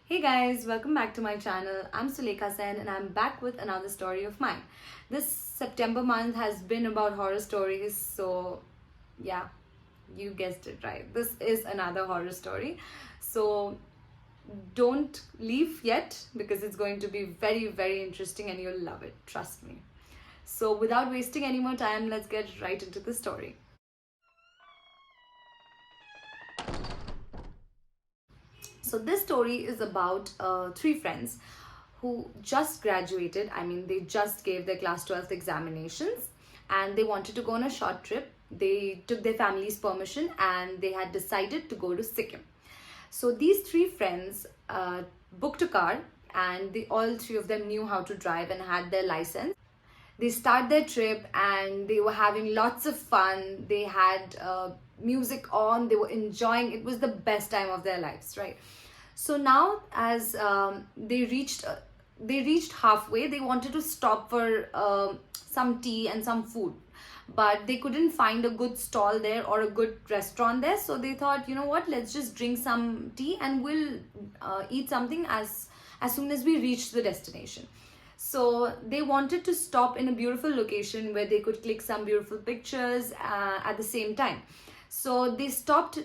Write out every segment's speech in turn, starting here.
Hey guys, welcome back to my channel. I'm Sulekha Sen and I'm back with another story of mine. This September month has been about horror stories, so yeah, you guessed it right. This is another horror story. So don't leave yet because it's going to be very interesting and you'll love it. Trust me. So without wasting any more time, let's get right into the story. So this story is about three friends who just graduated. I mean, they just gave their class 12th examinations and they wanted to go on a short trip. They took their family's permission and they had decided to go to Sikkim. So these three friends booked a car, and all three of them knew how to drive and had their license. They start their trip and they were having lots of fun. They had music on, they were enjoying. It was the best time of their lives, right? So now as they reached halfway, they wanted to stop for some tea and some food, but they couldn't find a good stall there or a good restaurant there. So they thought, you know what, let's just drink some tea and we'll eat something as soon as we reach the destination. So they wanted to stop in a beautiful location where they could click some beautiful pictures at the same time. So they stopped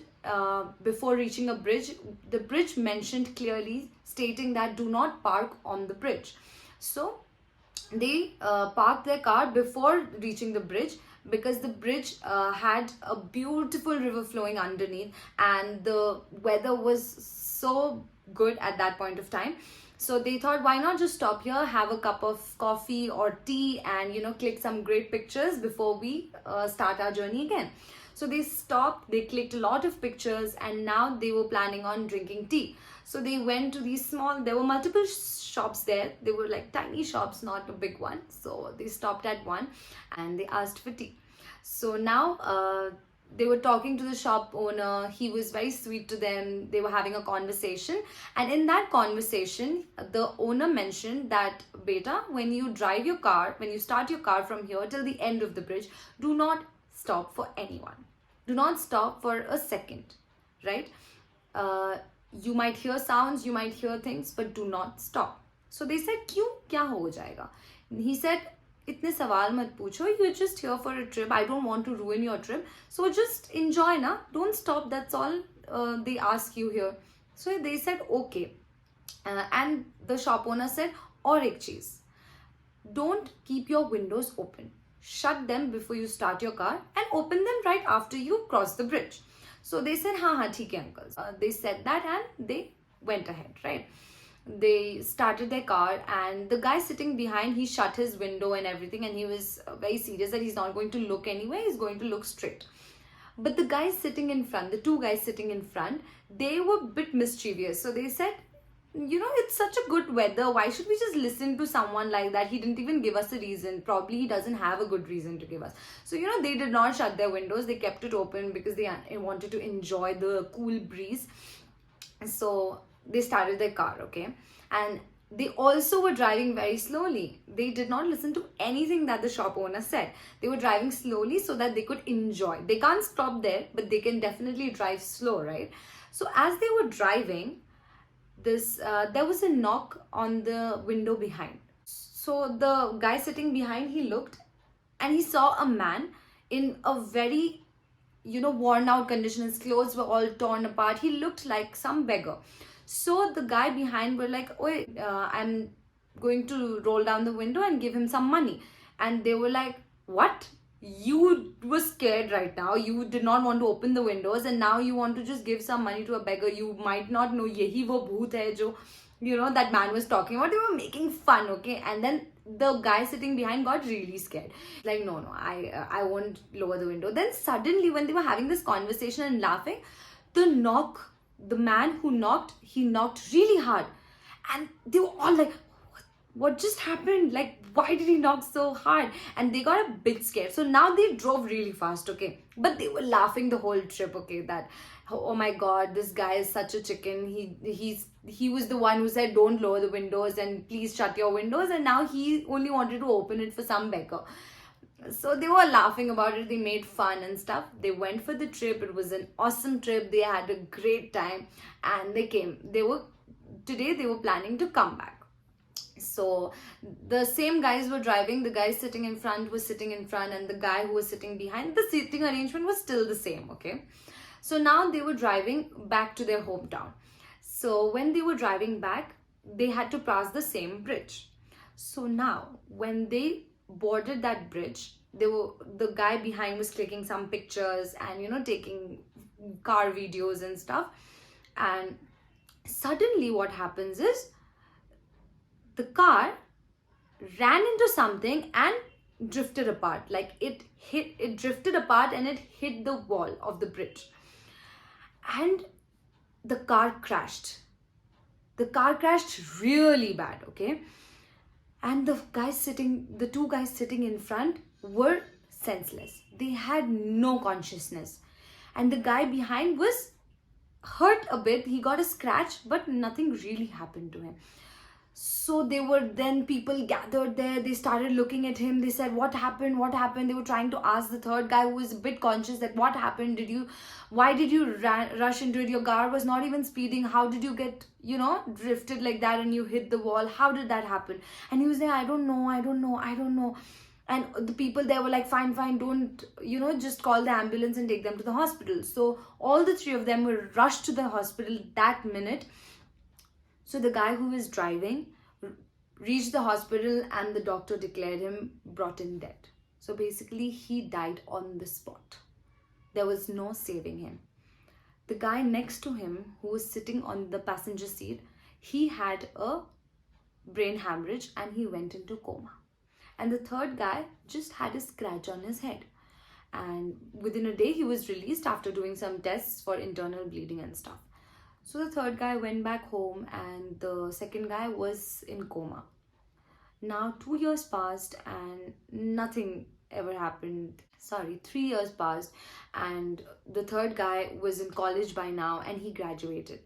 before reaching a bridge. The bridge mentioned clearly stating that do not park on the bridge. So they parked their car before reaching the bridge because the bridge had a beautiful river flowing underneath and the weather was so good at that point of time. So they thought, why not just stop here, have a cup of coffee or tea, and click some great pictures before we start our journey again. So they stopped, they clicked a lot of pictures, and now they were planning on drinking tea. So they went to these there were multiple shops there. They were like tiny shops, not a big one. So they stopped at one and they asked for tea. So now they were talking to the shop owner. He was very sweet to them. They were having a conversation, and in that conversation the owner mentioned that, beta, when you drive your car, when you start your car from here till the end of the bridge, do not stop for anyone. Do not stop for a second, right? You might hear sounds, you might hear things, but do not stop. So they said, क्यों, क्या हो जाएगा? He said, इतने सवाल मत पूछो, you're just here for a trip. I don't want to ruin your trip. So just enjoy na. Don't stop. That's all they ask you here. So they said, okay. And the shop owner said, और एक चीज, don't keep your windows open. Shut them before you start your car and open them right after you cross the bridge. So they said, हाँ हाँ ठीक है uncle. They said that and they went ahead, right? They started their car and the guy sitting behind, he shut his window and everything, and he was very serious that he's not going to look anywhere, he's going to look straight. But the guys sitting in front, the two guys sitting in front, they were a bit mischievous. So they said, it's such a good weather, why should we just listen to someone like that? He didn't even give us a reason. Probably he doesn't have a good reason to give us. So they did not shut their windows, they kept it open because they wanted to enjoy the cool breeze. So they started their car, okay? And they also were driving very slowly. They did not listen to anything that the shop owner said. They were driving slowly so that they could enjoy. They can't stop there, but they can definitely drive slow, right? So as they were driving, there was a knock on the window behind. So the guy sitting behind, he looked and he saw a man in a very worn out condition. His clothes were all torn apart. He looked like some beggar. So the guy behind were like, "Oi, I'm going to roll down the window and give him some money." And they were like, "What? You were scared right now. You did not want to open the windows, and now you want to just give some money to a beggar. You might not know yehi wo bhoot hai jo that man was talking about." They were making fun, okay? And then the guy sitting behind got really scared. Like, no, I won't lower the window. Then suddenly, when they were having this conversation and laughing, the man who knocked, he knocked really hard. And they were all like, what just happened? Like, why did he knock so hard? And they got a bit scared. So now they drove really fast, okay? But they were laughing the whole trip, okay? That, oh my god, this guy is such a chicken. He was the one who said don't lower the windows and please shut your windows, and now he only wanted to open it for some beggar. So they were laughing about it. They made fun and stuff. They went for the trip. It was an awesome trip. They had a great time and they came. They were today they were planning to come back. So the same guys were driving. The guy sitting in front was sitting in front, and the guy who was sitting behind, the seating arrangement was still the same. Okay, so now they were driving back to their hometown. So when they were driving back, they had to pass the same bridge. So now when they boarded that bridge, the guy behind was clicking some pictures and, you know, taking car videos and stuff. And suddenly what happens is the car ran into something and drifted apart. Like it drifted apart and it hit the wall of the bridge, and the car crashed. The car crashed really bad. Okay, and the two guys sitting in front were senseless. They had no consciousness, and the guy behind was hurt a bit. He got a scratch, but nothing really happened to him. So people gathered there. They started looking at him. They said, what happened, what happened? They were trying to ask the third guy, who was a bit conscious, that what happened, why did you rush into it? Your car was not even speeding. How did you get, you know, drifted like that and you hit the wall? How did that happen? And he was saying, I don't know. And the people there were like, fine, don't, you know, just call the ambulance and take them to the hospital. So all the three of them were rushed to the hospital that minute. So the guy who was driving reached the hospital, and the doctor declared him brought in dead. So basically he died on the spot. There was no saving him. The guy next to him, who was sitting on the passenger seat, he had a brain hemorrhage and he went into coma. And the third guy just had a scratch on his head. And within a day he was released after doing some tests for internal bleeding and stuff. So the third guy went back home and the second guy was in coma. Now 2 years passed and nothing ever happened. 3 years passed, and the third guy was in college by now and he graduated.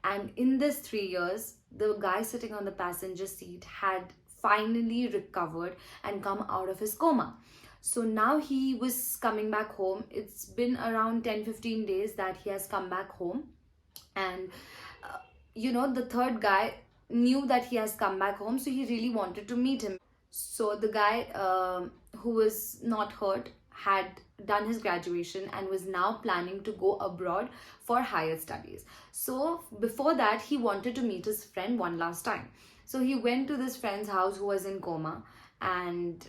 And in this 3 years, the guy sitting on the passenger seat had finally recovered and come out of his coma. So now he was coming back home. It's been around 10-15 days that he has come back home. And you know, the third guy knew that he has come back home, so he really wanted to meet him. So the guy who was not hurt had done his graduation and was now planning to go abroad for higher studies. So before that, he wanted to meet his friend one last time. So he went to this friend's house who was in coma and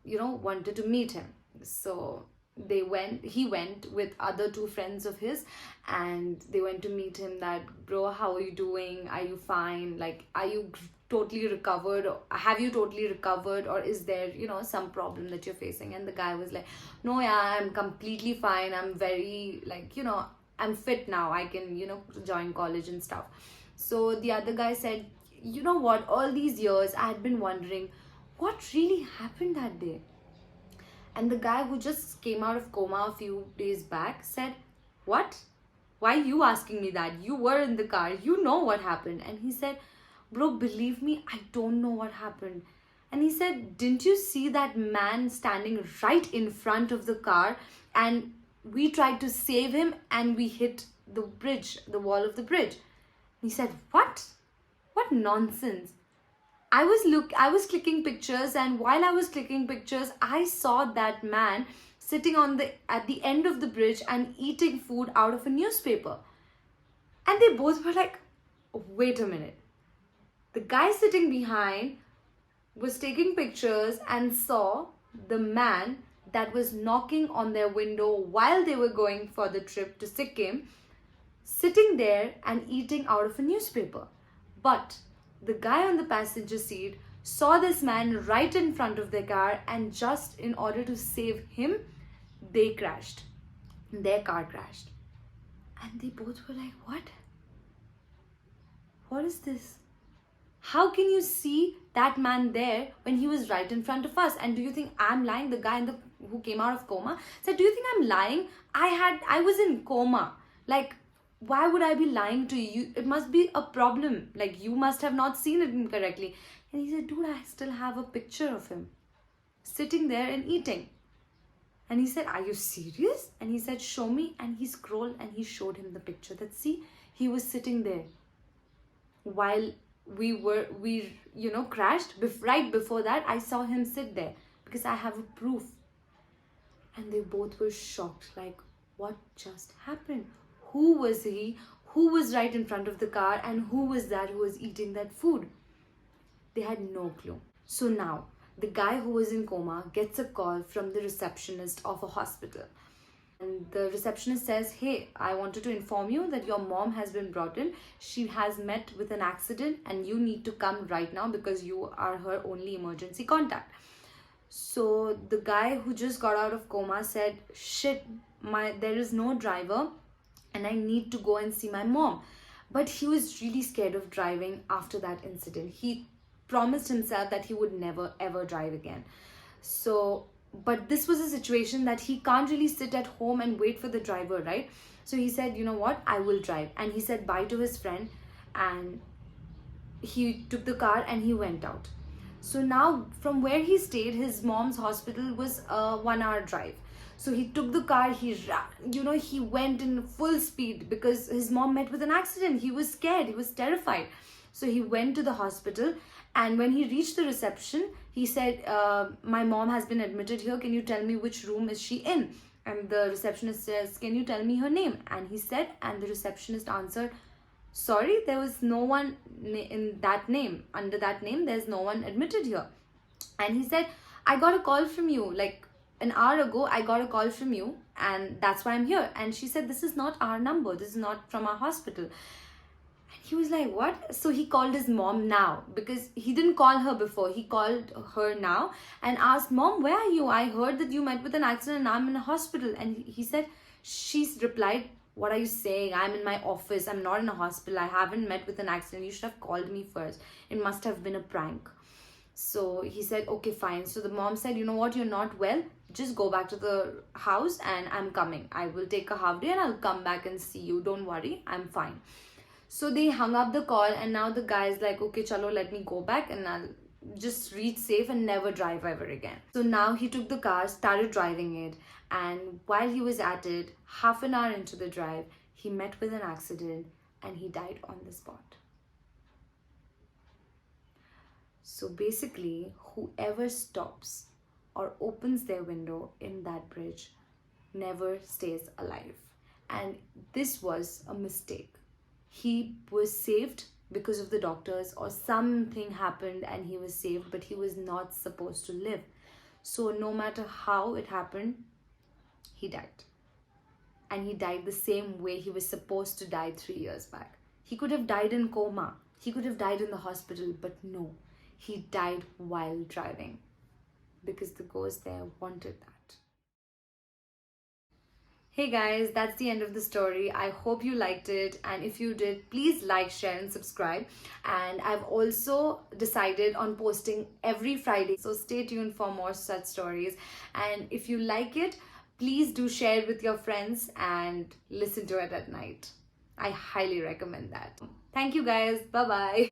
you know, wanted to meet him. So he went with other two friends of his, and they went to meet him. That, bro, how are you doing? Are you fine? Like, are you totally recovered? Have you totally recovered, or is there, you know, some problem that you're facing? And the guy was like, no, yeah, I'm completely fine. I'm very, like, you know, I'm fit now. I can, you know, join college and stuff. So the other guy said, you know what, all these years I had been wondering what really happened that day. And the guy who just came out of coma a few days back said, what? Why are you asking me that? You were in the car. You know what happened. And he said, bro, believe me, I don't know what happened. And he said, didn't you see that man standing right in front of the car? And we tried to save him and we hit the bridge, the wall of the bridge. He said, what? What nonsense. I was clicking pictures, and while I was clicking pictures, I saw that man sitting at the end of the bridge and eating food out of a newspaper. And they both were like, wait a minute. The guy sitting behind was taking pictures and saw the man that was knocking on their window while they were going for the trip to Sikkim, sitting there and eating out of a newspaper. But the guy on the passenger seat saw this man right in front of their car, and just in order to save him, they crashed. Their car crashed. And they both were like, what? What is this? How can you see that man there when he was right in front of us? And do you think I'm lying? The guy who came out of coma said, do you think I'm lying? I was in coma. Like, why would I be lying to you? It must be a problem. Like, you must have not seen it incorrectly. And he said, dude, I still have a picture of him sitting there and eating. And he said, are you serious? And he said, show me. And he scrolled and he showed him the picture. That, see, he was sitting there. while we crashed. Right before that, I saw him sit there because I have a proof. And they both were shocked, like, what just happened? Who was he? Who was right in front of the car? And who was that who was eating that food? They had no clue. So now, the guy who was in coma gets a call from the receptionist of a hospital. And the receptionist says, hey, I wanted to inform you that your mom has been brought in. She has met with an accident and you need to come right now because you are her only emergency contact. So the guy who just got out of coma said, shit, there is no driver and I need to go and see my mom. But he was really scared of driving after that incident. He promised himself that he would never ever drive again. So, but this was a situation that he can't really sit at home and wait for the driver, right? So he said, you know what, I will drive. And he said bye to his friend and he took the car and he went out. So now from where he stayed, his mom's hospital was a 1 hour drive. So he took the car, he went in full speed because his mom met with an accident. He was scared, he was terrified. So he went to the hospital, and when he reached the reception, he said, my mom has been admitted here. Can you tell me which room is she in? And the receptionist says, can you tell me her name? And he said, and the receptionist answered, sorry, there was no one in that name. Under that name, there's no one admitted here. And he said, I got a call from you. Like an hour ago, I got a call from you and that's why I'm here. And she said, this is not our number. This is not from our hospital. And he was like, what? So he called his mom now because he didn't call her before. He called her now and asked, Mom, where are you? I heard that you met with an accident and I'm in a hospital. And he said, she's replied, what are you saying? I'm in my office. I'm not in a hospital. I haven't met with an accident. You should have called me first. It must have been a prank. So he said, okay, fine. So the mom said, you know what? You're not well. Just go back to the house and I'm coming. I will take a half day and I'll come back and see you. Don't worry. I'm fine. So they hung up the call and now the guy is like, okay, chalo, let me go back and I'll just reach safe and never drive ever again. So now he took the car, started driving it. And while he was at it, half an hour into the drive, he met with an accident and he died on the spot. So basically, whoever stops or opens their window in that bridge never stays alive. And this was a mistake. He was saved because of the doctors or something happened and he was saved, but he was not supposed to live. So no matter how it happened, he died. And he died the same way he was supposed to die 3 years back. He could have died in coma. He could have died in the hospital, but no. He died while driving because the ghost there wanted that. Hey guys, that's the end of the story. I hope you liked it, and if you did, please like, share and subscribe. And I've also decided on posting every Friday, so stay tuned for more such stories. And if you like it, please do share it with your friends and listen to it at night. I highly recommend that. Thank you guys. Bye bye.